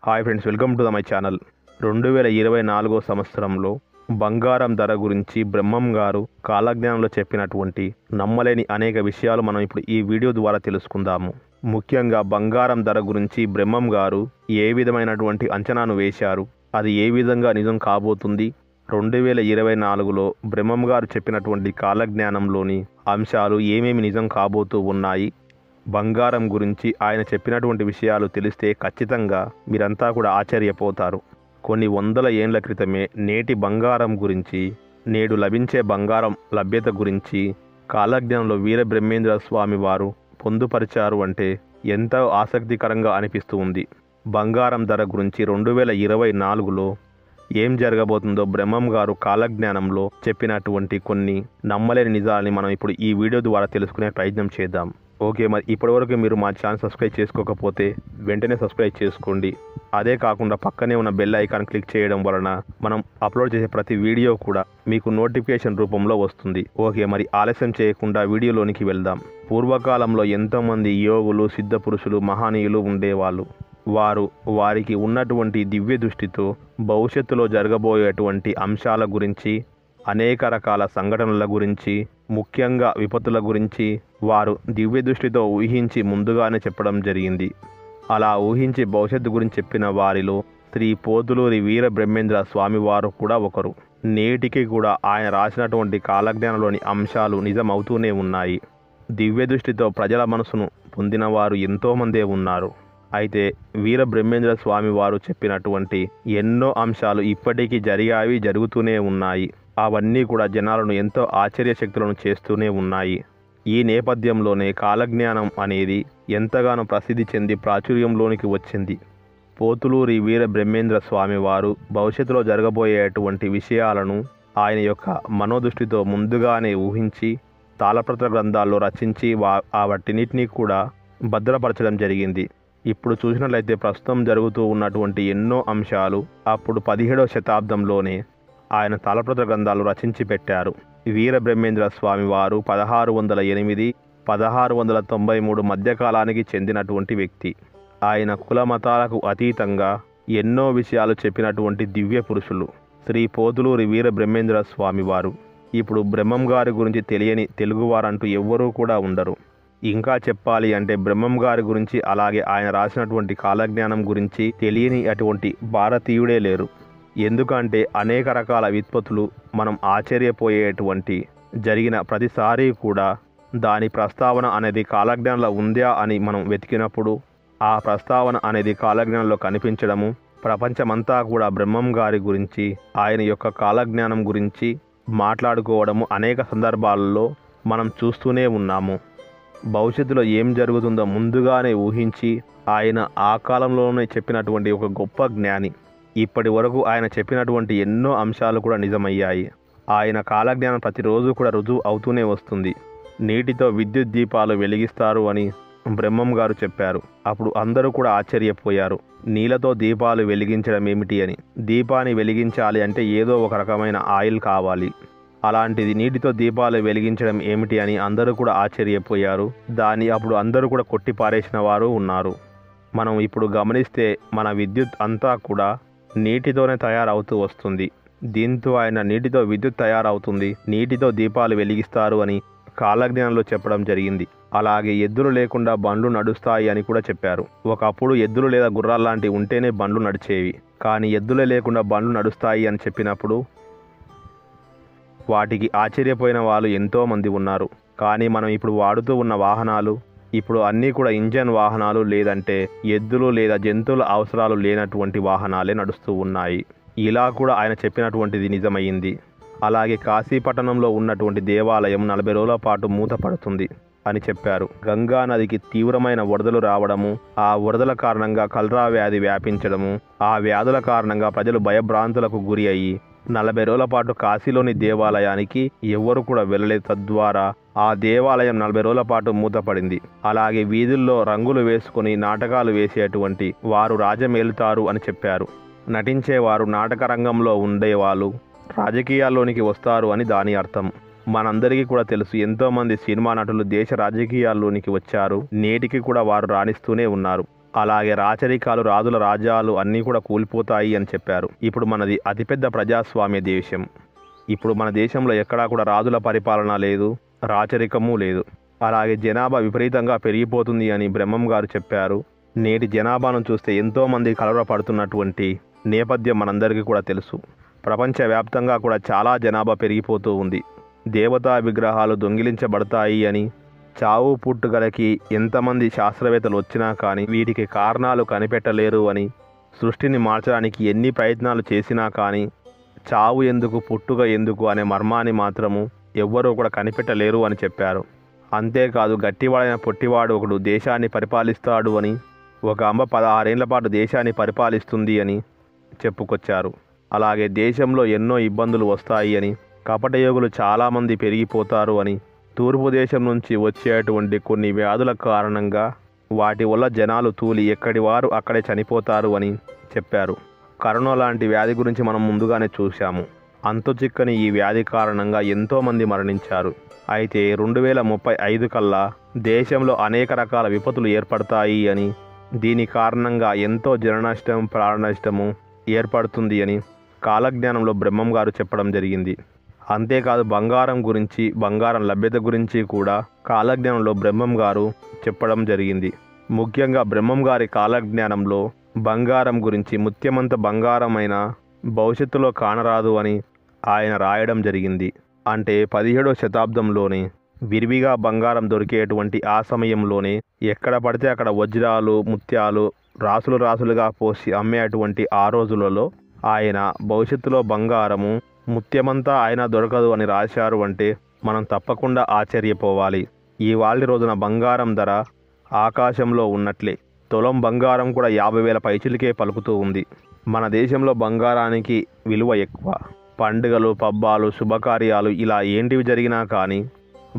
Hi friends, welcome to my channel. 2024 సంవత్సరంలో బంగారం ధర గురించి బ్రహ్మం గారు కాలజ్ఞానంలో చెప్పినటువంటి నమ్మలేని అనేక విషయాలు మనం ఇప్పుడు ఈ వీడియో ద్వారా తెలుసుకుందాము. ముఖ్యంగా బంగారం ధర గురించి బ్రహ్మం గారు ఏ విధమైనటువంటి అంచనాను వేశారు, అది ఏ విధంగా నిజం కాబోతుంది, 2024లో బ్రహ్మం గారు చెప్పినటువంటి కాలజ్ఞానంలోని అంశాలు ఏమేమి నిజం కాబోతూ ఉన్నాయి, బంగారం గురించి ఆయన చెప్పినటువంటి విషయాలు తెలిస్తే ఖచ్చితంగా మీరంతా కూడా ఆశ్చర్యపోతారు. కొన్ని వందల ఏండ్ల క్రితమే నేటి బంగారం గురించి, నేడు లభించే బంగారం లభ్యత గురించి కాలజ్ఞానంలో వీరబ్రహ్మేంద్ర స్వామి వారు పొందుపరిచారు అంటే ఎంతో ఆసక్తికరంగా అనిపిస్తూ ఉంది. బంగారం ధర గురించి 2024లో ఏం జరగబోతుందో బ్రహ్మం గారు కాలజ్ఞానంలో చెప్పినటువంటి కొన్ని నమ్మలేని నిజాలని మనం ఇప్పుడు ఈ వీడియో ద్వారా తెలుసుకునే ప్రయత్నం చేద్దాం. ఓకే, మరి ఇప్పటివరకు మీరు మా ఛానల్ సబ్స్క్రైబ్ చేసుకోకపోతే వెంటనే సబ్స్క్రైబ్ చేసుకోండి. అదే కాకుండా పక్కనే ఉన్న బెల్ ఐకాన్ క్లిక్ చేయడం వలన మనం అప్లోడ్ చేసే ప్రతి వీడియో కూడా మీకు నోటిఫికేషన్ రూపంలో వస్తుంది. ఓకే, మరి ఆలస్యం చేయకుండా వీడియోలోనికి వెళ్దాం. పూర్వకాలంలో ఎంతోమంది యోగులు, సిద్ధ పురుషులు, మహనీయులు ఉండేవాళ్ళు. వారికి ఉన్నటువంటి దివ్య దృష్టితో భవిష్యత్తులో జరగబోయేటువంటి అంశాల గురించి, అనేక రకాల సంఘటనల గురించి, ముఖ్యంగా విపత్తుల గురించి వారు దివ్య దృష్టితో ఊహించి ముందుగానే చెప్పడం జరిగింది. అలా ఊహించి భవిష్యత్తు గురించి చెప్పిన వారిలో శ్రీ పోతులూరి వీరబ్రహ్మేంద్ర స్వామి వారు కూడా ఒకరు. నేటికి కూడా ఆయన రాసినటువంటి కాలజ్ఞానంలోని అంశాలు నిజమవుతూనే ఉన్నాయి. దివ్య దృష్టితో ప్రజల మనసును పొందిన వారు ఎంతోమందే ఉన్నారు. అయితే వీరబ్రహ్మేంద్ర స్వామి వారు చెప్పినటువంటి ఎన్నో అంశాలు ఇప్పటికీ జరిగాయి, జరుగుతూనే ఉన్నాయి. అవన్నీ కూడా జనాలను ఎంతో ఆశ్చర్యశక్తులను చేస్తూనే ఉన్నాయి. ఈ నేపథ్యంలోనే కాలజ్ఞానం అనేది ఎంతగానో ప్రసిద్ధి చెంది ప్రాచుర్యంలోనికి వచ్చింది. పోతులూరి వీరబ్రహ్మేంద్ర స్వామి వారు భవిష్యత్తులో జరగబోయేటువంటి విషయాలను ఆయన యొక్క మనోదృష్టితో ముందుగానే ఊహించి తాళపత్ర గ్రంథాల్లో రచించి వాటిన్నిటినీ కూడా భద్రపరచడం జరిగింది. ఇప్పుడు చూసినట్లయితే ప్రస్తుతం జరుగుతూ ఉన్నటువంటి ఎన్నో అంశాలు అప్పుడు 17వ శతాబ్దంలోనే ఆయన తాళపత్ర గ్రంథాలు రచించి పెట్టారు. వీరబ్రహ్మేంద్ర స్వామి వారు 1608-1693 మధ్యకాలానికి చెందినటువంటి వ్యక్తి. ఆయన కుల మతాలకు అతీతంగా ఎన్నో విషయాలు చెప్పినటువంటి దివ్య పురుషులు శ్రీ పోతులూరి వీరబ్రహ్మేంద్ర స్వామి వారు. ఇప్పుడు బ్రహ్మం గారి గురించి తెలియని తెలుగువారంటూ ఎవ్వరూ కూడా ఉండరు. ఇంకా చెప్పాలి అంటే బ్రహ్మం గారి గురించి, అలాగే ఆయన రాసినటువంటి కాలజ్ఞానం గురించి తెలియని అటువంటి భారతీయుడే లేరు. ఎందుకంటే అనేక రకాల విపత్తులు మనం ఆశ్చర్యపోయేటువంటి జరిగిన ప్రతిసారి కూడా దాని ప్రస్తావన అనేది కాలజ్ఞానంలో ఉందా అని మనం వెతికినప్పుడు ఆ ప్రస్తావన అనేది కాలజ్ఞానంలో కనిపించడము, ప్రపంచమంతా కూడా బ్రహ్మం గారి గురించి, ఆయన యొక్క కాలజ్ఞానం గురించి మాట్లాడుకోవడము అనేక సందర్భాలలో మనం చూస్తూనే ఉన్నాము. భవిష్యత్తులో ఏం జరుగుతుందో ముందుగానే ఊహించి ఆయన ఆ కాలంలోనే చెప్పినటువంటి ఒక గొప్ప జ్ఞాని. ఇప్పటి వరకు ఆయన చెప్పినటువంటి ఎన్నో అంశాలు కూడా నిజమయ్యాయి. ఆయన కాలజ్ఞానం ప్రతిరోజు కూడా రుజువు అవుతూనే వస్తుంది. నీటితో విద్యుత్ దీపాలు వెలిగిస్తారు అని బ్రహ్మం గారు చెప్పారు. అప్పుడు అందరూ కూడా ఆశ్చర్యపోయారు. నీళ్ళతో దీపాలు వెలిగించడం ఏమిటి అని. దీపాన్ని వెలిగించాలి అంటే ఏదో ఒక రకమైన ఆయిల్ కావాలి. అలాంటిది నీటితో దీపాలు వెలిగించడం ఏమిటి అని అందరూ కూడా ఆశ్చర్యపోయారు. దాన్ని అప్పుడు అందరూ కూడా కొట్టి పారేసిన వారు ఉన్నారు. మనం ఇప్పుడు గమనిస్తే మన విద్యుత్ అంతా కూడా నీటితోనే తయారవుతూ వస్తుంది. దీంతో ఆయన నీటితో విద్యుత్ తయారవుతుంది, నీటితో దీపాలు వెలిగిస్తారు అని కాలజ్ఞానంలో చెప్పడం జరిగింది. అలాగే ఎద్దులు లేకుండా బండ్లు నడుస్తాయి అని కూడా చెప్పారు. ఒకప్పుడు ఎద్దులు లేదా గుర్రాలు లాంటివి ఉంటేనే బండ్లు నడిచేవి. కానీ ఎద్దులే లేకుండా బండ్లు నడుస్తాయి అని చెప్పినప్పుడు వాటికి ఆశ్చర్యపోయిన వాళ్ళు ఎంతోమంది ఉన్నారు. కానీ మనం ఇప్పుడు వాడుతూ ఉన్న వాహనాలు ఇప్పుడు అన్నీ కూడా ఇంజన్ వాహనాలు, లేదంటే ఎద్దులు లేదా జంతువుల అవసరాలు లేనటువంటి వాహనాలే నడుస్తూ ఉన్నాయి. ఇలా కూడా ఆయన చెప్పినటువంటిది నిజమైంది. అలాగే కాశీపట్టణంలో ఉన్నటువంటి దేవాలయం 40 రోజుల పాటు మూతపడుతుంది అని చెప్పారు. గంగా నదికి తీవ్రమైన వరదలు రావడము, ఆ వరదల కారణంగా కలరా వ్యాధి వ్యాపించడము, ఆ వ్యాధుల కారణంగా ప్రజలు భయభ్రాంతులకు గురి అయ్యి 40 రోజుల పాటు కాశీలోని దేవాలయానికి ఎవ్వరు కూడా వెళ్ళలేదు. తద్వారా ఆ దేవాలయం 40 రోజుల పాటు మూతపడింది. అలాగే వీధుల్లో రంగులు వేసుకొని నాటకాలు వేసేటువంటి వారు రాజమేలుతారు అని చెప్పారు. నటించేవారు నాటక రంగంలో ఉండేవాళ్ళు రాజకీయాల్లోనికి వస్తారు అని దాని అర్థం. మనందరికీ కూడా తెలుసు, ఎంతోమంది సినిమా నటులు దేశ రాజకీయాల్లోనికి వచ్చారు. నేటికి కూడా వారు రాణిస్తూనే ఉన్నారు. అలాగే రాచరికాలు, రాజుల రాజ్యాలు అన్నీ కూడా కూలిపోతాయి అని చెప్పారు. ఇప్పుడు మనది అతిపెద్ద ప్రజాస్వామ్య దేశం. ఇప్పుడు మన దేశంలో ఎక్కడా కూడా రాజుల పరిపాలన లేదు, రాచరికము లేదు. అలాగే జనాభా విపరీతంగా పెరిగిపోతుంది అని బ్రహ్మం గారు చెప్పారు. నేటి జనాభాను చూస్తే ఎంతోమంది కలవరపడుతున్నటువంటి నేపథ్యం మనందరికీ కూడా తెలుసు. ప్రపంచవ్యాప్తంగా కూడా చాలా జనాభా పెరిగిపోతూ ఉంది. దేవతా విగ్రహాలు దొంగిలించబడతాయి అని, చావు పుట్టుగలకి ఎంతమంది శాస్త్రవేత్తలు వచ్చినా కానీ వీటికి కారణాలు కనిపెట్టలేరు అని, సృష్టిని మార్చడానికి ఎన్ని ప్రయత్నాలు చేసినా కానీ చావు ఎందుకు పుట్టుక ఎందుకు అనే మర్మాన్ని మాత్రము ఎవ్వరూ కూడా కనిపెట్టలేరు అని చెప్పారు. అంతేకాదు గట్టివాడైన పొట్టివాడు ఒకడు దేశాన్ని పరిపాలిస్తాడు అని, ఒక అంబ 16 ఏళ్ల పాటు దేశాన్ని పరిపాలిస్తుంది అని చెప్పుకొచ్చారు. అలాగే దేశంలో ఎన్నో ఇబ్బందులు వస్తాయి అని, కపటయోగులు చాలామంది పెరిగిపోతారు అని, తూర్పు దేశం నుంచి వచ్చేటువంటి కొన్ని వ్యాధుల కారణంగా వాటి వల్ల జనాలు తూలి ఎక్కడి వారు అక్కడే చనిపోతారు అని చెప్పారు. కరోనా లాంటి వ్యాధి గురించి మనం ముందుగానే చూశాము. అంతు చిక్కని ఈ వ్యాధి కారణంగా ఎంతోమంది మరణించారు. అయితే 2035 కల్లా దేశంలో అనేక రకాల విపత్తులు ఏర్పడతాయి అని, దీని కారణంగా ఎంతో జననష్టం, ప్రాణ నష్టము ఏర్పడుతుంది అని కాలజ్ఞానంలో బ్రహ్మం గారు చెప్పడం జరిగింది. అంతేకాదు బంగారం గురించి, బంగారం లభ్యత గురించి కూడా కాలజ్ఞానంలో బ్రహ్మం గారు చెప్పడం జరిగింది. ముఖ్యంగా బ్రహ్మం గారి కాలజ్ఞానంలో బంగారం గురించి, ముత్యమంత బంగారమైన భవిష్యత్తులో కానరాదు అని ఆయన రాయడం జరిగింది. అంటే 17వ శతాబ్దంలోనే విరివిగా బంగారం దొరికేటువంటి ఆ సమయంలోనే ఎక్కడ పడితే అక్కడ వజ్రాలు, ముత్యాలు రాసులు రాసులుగా పోసి అమ్మేటువంటి ఆ రోజులలో ఆయన భవిష్యత్తులో బంగారము ముత్యమంతా ఆయన దొరకదు అని రాశారు. అంటే మనం తప్పకుండా ఆశ్చర్యపోవాలి. ఇవాళ రోజున బంగారం ధర ఆకాశంలో ఉన్నట్లే. తులం బంగారం కూడా 50,000 పైచిలకే పలుకుతూ ఉంది. మన దేశంలో బంగారానికి విలువ ఎక్కువ. పండుగలు, పబ్బాలు, శుభకార్యాలు ఇలా ఏంటివి జరిగినా కానీ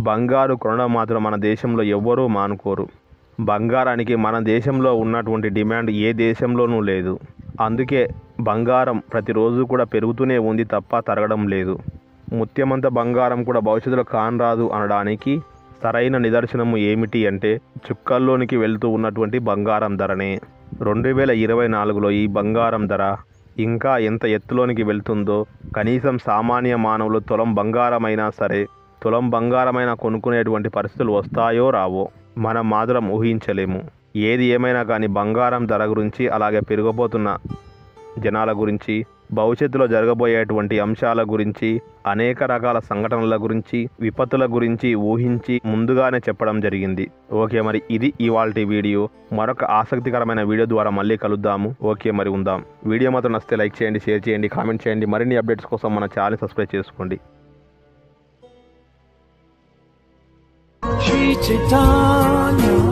బంగారు కొనడం మాత్రం మన దేశంలో ఎవ్వరూ మానుకోరు. బంగారానికి మన దేశంలో ఉన్నటువంటి డిమాండ్ ఏ దేశంలోనూ లేదు. అందుకే బంగారం ప్రతిరోజు కూడా పెరుగుతూనే ఉంది తప్ప తరగడం లేదు. ముత్యమంత బంగారం కూడా భవిష్యత్తులో కానరాదు అనడానికి సరైన నిదర్శనము ఏమిటి అంటే చుక్కల్లోనికి వెళ్తూ ఉన్నటువంటి బంగారం ధరనే. 2024లో ఈ బంగారం ధర ఇంకా ఎంత ఎత్తులోనికి వెళ్తుందో కనీసం సామాన్య మానవులు తులం బంగారమైనా సరే, తులం బంగారమైనా కొనుక్కునేటువంటి పరిస్థితులు వస్తాయో రావో మనం మాత్రం ఊహించలేము. ఏది ఏమైనా కానీ బంగారం ధర గురించి, అలాగే పెరిగిపోతున్న జనాల గురించి, భవిష్యత్తులో జరగబోయేటువంటి అంశాల గురించి, అనేక రకాల సంఘటనల గురించి, విపత్తుల గురించి ఊహించి ముందుగానే చెప్పడం జరిగింది. ఓకే, మరి ఇది ఇవాల్టి వీడియో. మరొక ఆసక్తికరమైన వీడియో ద్వారా మళ్ళీ కలుద్దాము. ఓకే, మరి ఉందాం. వీడియో మాత్రం నచ్చితే లైక్ చేయండి, షేర్ చేయండి, కామెంట్ చేయండి. మరిన్ని అప్డేట్స్ కోసం మన ఛానల్ సబ్స్క్రైబ్ చేసుకోండి. Shri Chaitanya